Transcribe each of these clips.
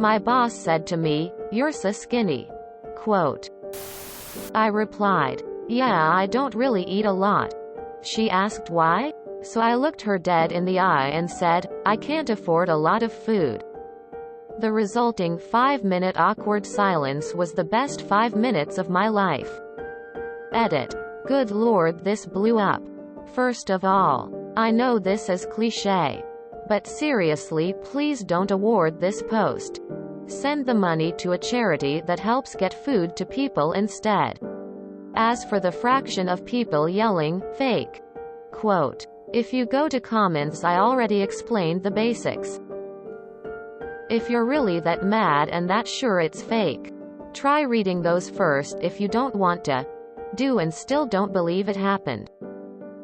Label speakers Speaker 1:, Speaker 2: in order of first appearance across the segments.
Speaker 1: My boss said to me, "You're so skinny." Quote. I replied, "Yeah, I don't really eat a lot." She asked why? So I looked her dead in the eye and said, "I can't afford a lot of food." The resulting 5-minute awkward silence was the best 5 minutes of my life. Edit. Good lord, this blew up. First of all, I know this is cliché. But seriously, please don't award this post. Send the money to a charity that helps get food to people instead. As for the fraction of people yelling, "Fake." Quote. If you go to comments, I already explained the basics. If you're really that mad and that sure it's fake, try reading those first if you don't want to do and still don't believe it happened.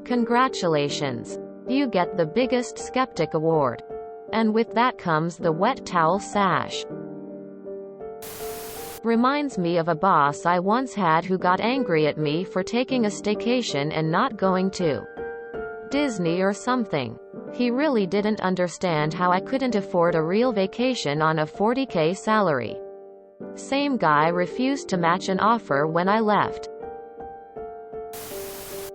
Speaker 1: Congratulations. You get the biggest skeptic award. And with that comes the wet towel sash. Reminds me of a boss I once had who got angry at me for taking a staycation and not going to Disney or something. He really didn't understand how I couldn't afford a real vacation on a $40K salary. Same guy refused to match an offer when I left.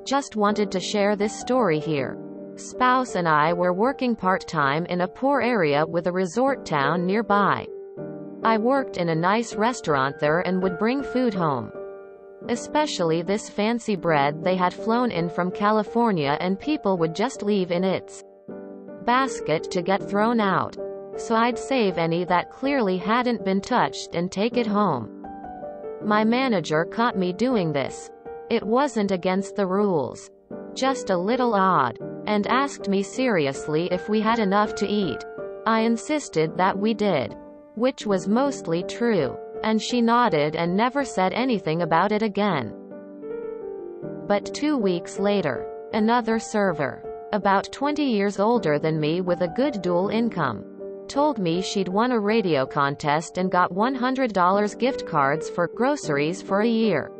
Speaker 1: Just wanted to share this story here. Spouse and I were working part-time in a poor area with a resort town nearby. I worked in a nice restaurant there and would bring food home. Especially this fancy bread they had flown in from California, and people would just leave in its basket to get thrown out. So I'd save any that clearly hadn't been touched and take it home. My manager caught me doing this. It wasn't against the rules. Just a little odd. And asked me seriously if we had enough to eat. I insisted that we did. Which was mostly true. And she nodded and never said anything about it again. But 2 weeks later, another server, about 20 years older than me with a good dual income, told me she'd won a radio contest and got $100 gift cards for groceries for a year.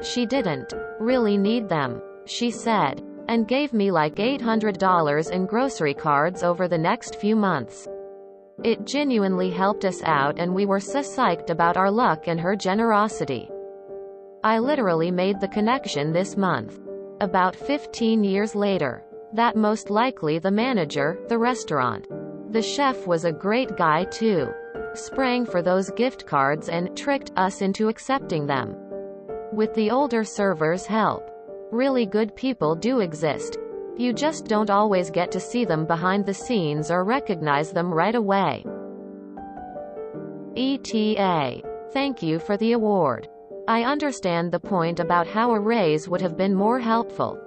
Speaker 1: She didn't really need them, she said, and gave me like $800 in grocery cards over the next few months. It genuinely helped us out, and we were so psyched about our luck and her generosity. I literally made the connection this month. About 15 years later, that most likely the manager, the restaurant. The chef was a great guy too. Sprang for those gift cards and tricked us into accepting them. With the older servers' help. Really good people do exist. You just don't always get to see them behind the scenes or recognize them right away. ETA. Thank you for the award. I understand the point about how a raise would have been more helpful.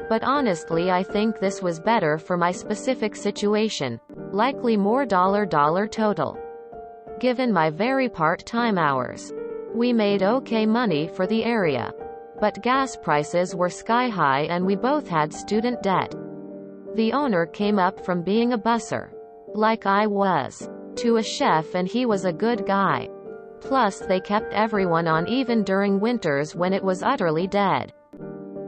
Speaker 1: But honestly, I think this was better for my specific situation. Likely more dollar total. Given my very part-time hours. We made okay money for the area. But gas prices were sky high and we both had student debt. The owner came up from being a busser, like I was, to a chef, and he was a good guy. Plus they kept everyone on even during winters when it was utterly dead.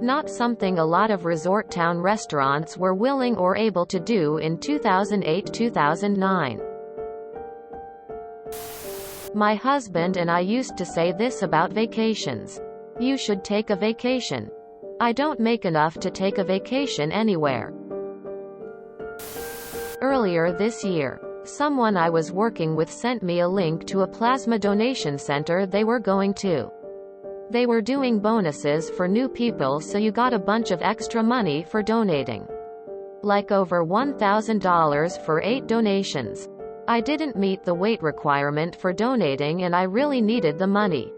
Speaker 1: Not something a lot of resort town restaurants were willing or able to do in 2008-2009. My husband and I used to say this about vacations. You should take a vacation. I don't make enough to take a vacation anywhere. Earlier this year, someone I was working with sent me a link to a plasma donation center they were going to. They were doing bonuses for new people, so you got a bunch of extra money for donating. Like over $1,000 for 8 donations. I didn't meet the weight requirement for donating and I really needed the money.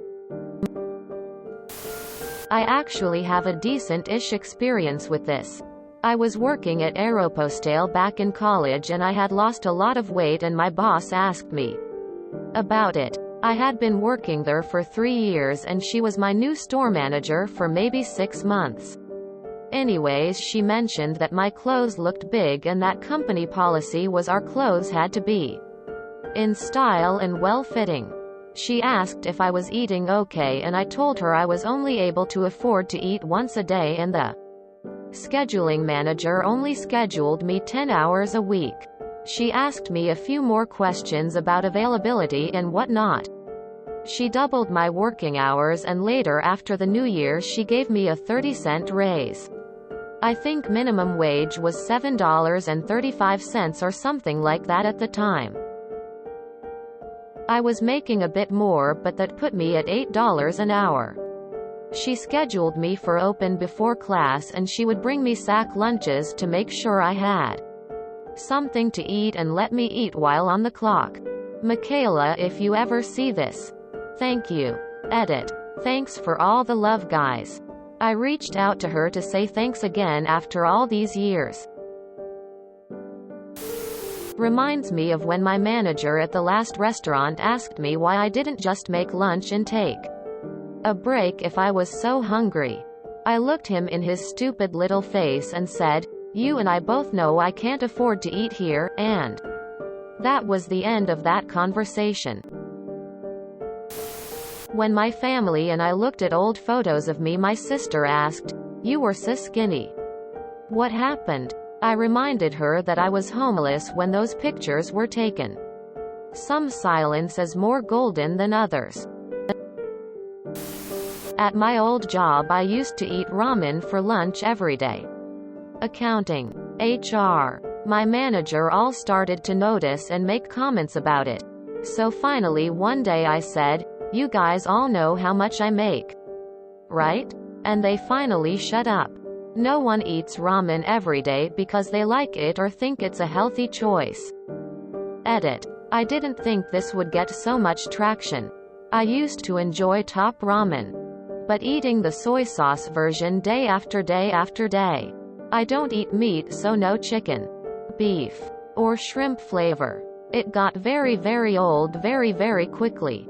Speaker 1: I actually have a decent-ish experience with this. I was working at Aeropostale back in college and I had lost a lot of weight, and my boss asked me about it. I had been working there for 3 years and she was my new store manager for maybe 6 months. Anyways, she mentioned that my clothes looked big and that company policy was our clothes had to be in style and well-fitting. She asked if I was eating okay and I told her I was only able to afford to eat once a day, and the scheduling manager only scheduled me 10 hours a week. She asked me a few more questions about availability and whatnot. She doubled my working hours, and later after the New Year she gave me a 30-cent raise. I think minimum wage was $7.35 or something like that at the time. I was making a bit more, but that put me at $8 an hour. She scheduled me for open before class, and she would bring me sack lunches to make sure I had something to eat and let me eat while on the clock. Michaela, if you ever see this, thank you. Edit. Thanks for all the love, guys. I reached out to her to say thanks again after all these years. Reminds me of when my manager at the last restaurant asked me why I didn't just make lunch and take a break if I was so hungry. I looked him in his stupid little face and said, "You and I both know I can't afford to eat here," and that was the end of that conversation. When my family and I looked at old photos of me, my sister asked, "You were so skinny. What happened?" I reminded her that I was homeless when those pictures were taken. Some silence is more golden than others. At my old job I used to eat ramen for lunch every day. Accounting, HR, my manager all started to notice and make comments about it. So finally one day I said, "You guys all know how much I make, right?" And they finally shut up. No one eats ramen every day because they like it or think it's a healthy choice. Edit. I didn't think this would get so much traction. I used to enjoy top ramen, but eating the soy sauce version day after day after day. I don't eat meat, so no chicken, beef, or shrimp flavor. It got very, very old very, very quickly.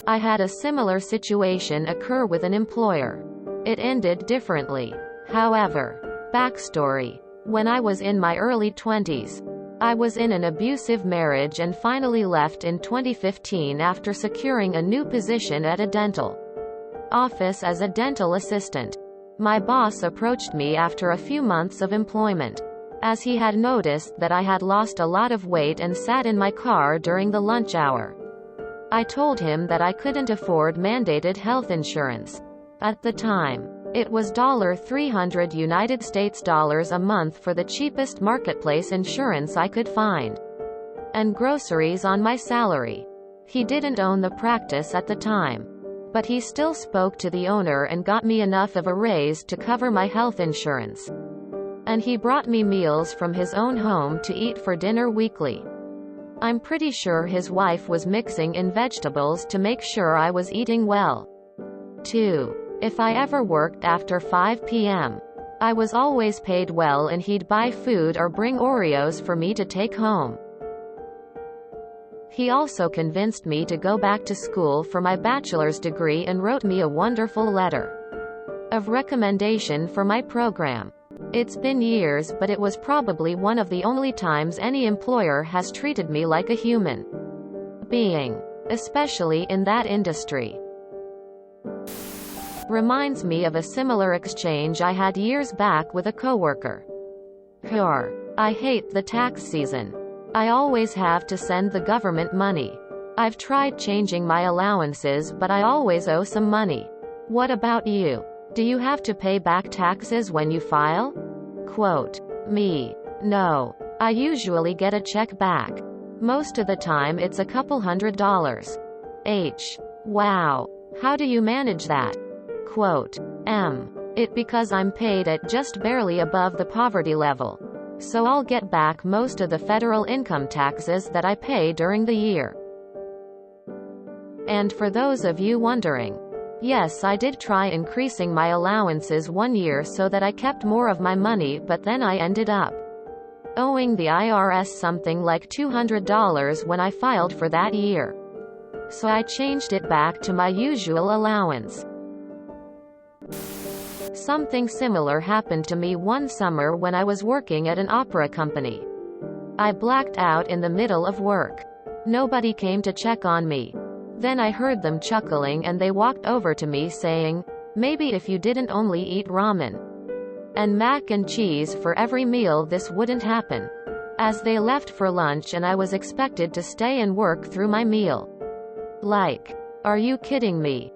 Speaker 1: I had a similar situation occur with an employer. It ended differently, however. Backstory. When I was in my early 20s, I was in an abusive marriage and finally left in 2015 after securing a new position at a dental office as a dental assistant. My boss approached me after a few months of employment, as he had noticed that I had lost a lot of weight and sat in my car during the lunch hour. I told him that I couldn't afford mandated health insurance. At the time, it was $300 United States dollars a month for the cheapest marketplace insurance I could find, and groceries on my salary. He didn't own the practice at the time, but he still spoke to the owner and got me enough of a raise to cover my health insurance. And he brought me meals from his own home to eat for dinner weekly. I'm pretty sure his wife was mixing in vegetables to make sure I was eating well, too. If I ever worked after 5 p.m., I was always paid well, and he'd buy food or bring Oreos for me to take home. He also convinced me to go back to school for my bachelor's degree and wrote me a wonderful letter of recommendation for my program. It's been years, but it was probably one of the only times any employer has treated me like a human being, especially in that industry. Reminds me of a similar exchange I had years back with a coworker. I hate the tax season. I always have to send the government money. I've tried changing my allowances, but I always owe some money. What about you? Do you have to pay back taxes when you file? Quote, me. No. I usually get a check back. Most of the time it's a couple $100s. Wow. How do you manage that? Quote, it because I'm paid at just barely above the poverty level. So I'll get back most of the federal income taxes that I pay during the year. And for those of you wondering, yes, I did try increasing my allowances one year so that I kept more of my money, but then I ended up owing the IRS something like $200 when I filed for that year. So I changed it back to my usual allowance. Something similar happened to me one summer when I was working at an opera company. I blacked out in the middle of work. Nobody came to check on me. Then I heard them chuckling and they walked over to me saying, "Maybe if you didn't only eat ramen." and mac and cheese for every meal. This wouldn't happen, as they left for lunch and I was expected to stay and work through my meal. Like, are you kidding me?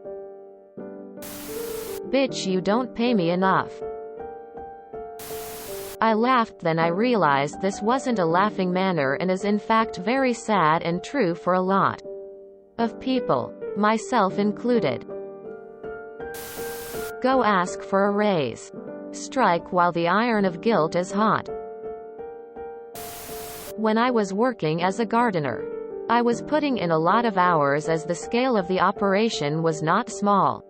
Speaker 1: Bitch, you don't pay me enough. I laughed, then I realized this wasn't a laughing manner and is in fact very sad and true for a lot of people, myself included. Go ask for a raise. Strike while the iron of guilt is hot. When I was working as a gardener, I was putting in a lot of hours as the scale of the operation was not small.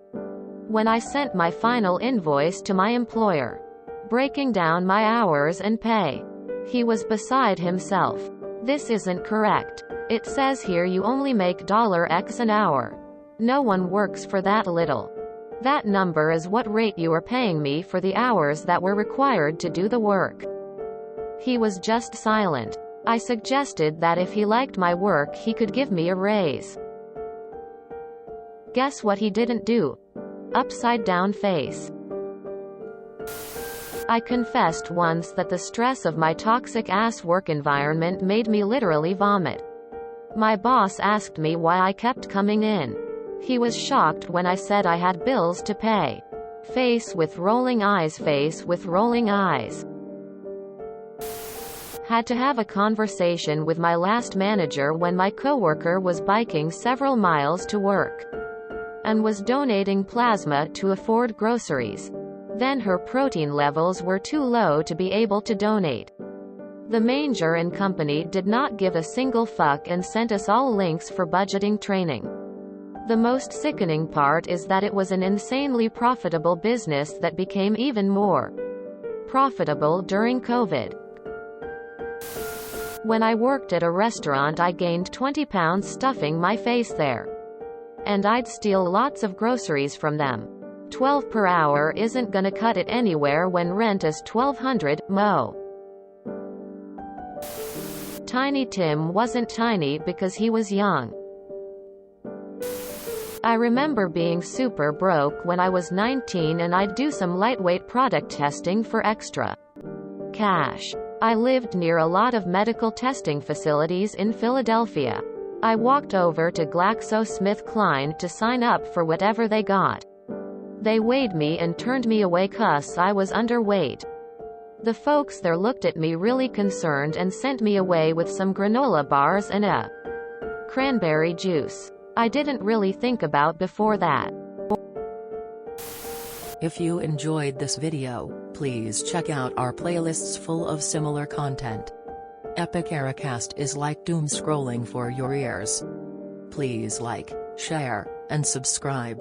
Speaker 1: When I sent my final invoice to my employer, breaking down my hours and pay, he was beside himself. This isn't correct. It says here you only make $X an hour. No one works for that little. That number is what rate you are paying me for the hours that were required to do the work. He was just silent. I suggested that if he liked my work he could give me a raise. Guess what he didn't do? Upside down face. I confessed once that the stress of my toxic-ass work environment made me literally vomit. My boss asked me why I kept coming in. He was shocked when I said I had bills to pay. Face with rolling eyes, face with rolling eyes. Had to have a conversation with my last manager when my coworker was biking several miles to work and was donating plasma to afford groceries. Then her protein levels were too low to be able to donate. The Manger and Company did not give a single fuck and sent us all links for budgeting training. The most sickening part is that it was an insanely profitable business that became even more profitable during COVID. When I worked at a restaurant I gained 20 pounds stuffing my face there. And I'd steal lots of groceries from them. $12 per hour isn't gonna cut it anywhere when rent is $1,200, mo. Tiny Tim wasn't tiny because he was young. I remember being super broke when I was 19 and I'd do some lightweight product testing for extra cash. I lived near a lot of medical testing facilities in Philadelphia. I walked over to GlaxoSmithKline to sign up for whatever they got. They weighed me and turned me away 'cause I was underweight. The folks there looked at me really concerned and sent me away with some granola bars and a cranberry juice I didn't really think about before that.
Speaker 2: If you enjoyed this video, please check out our playlists full of similar content. Epic Ericast is like doom scrolling for your ears. Please like, share, and subscribe.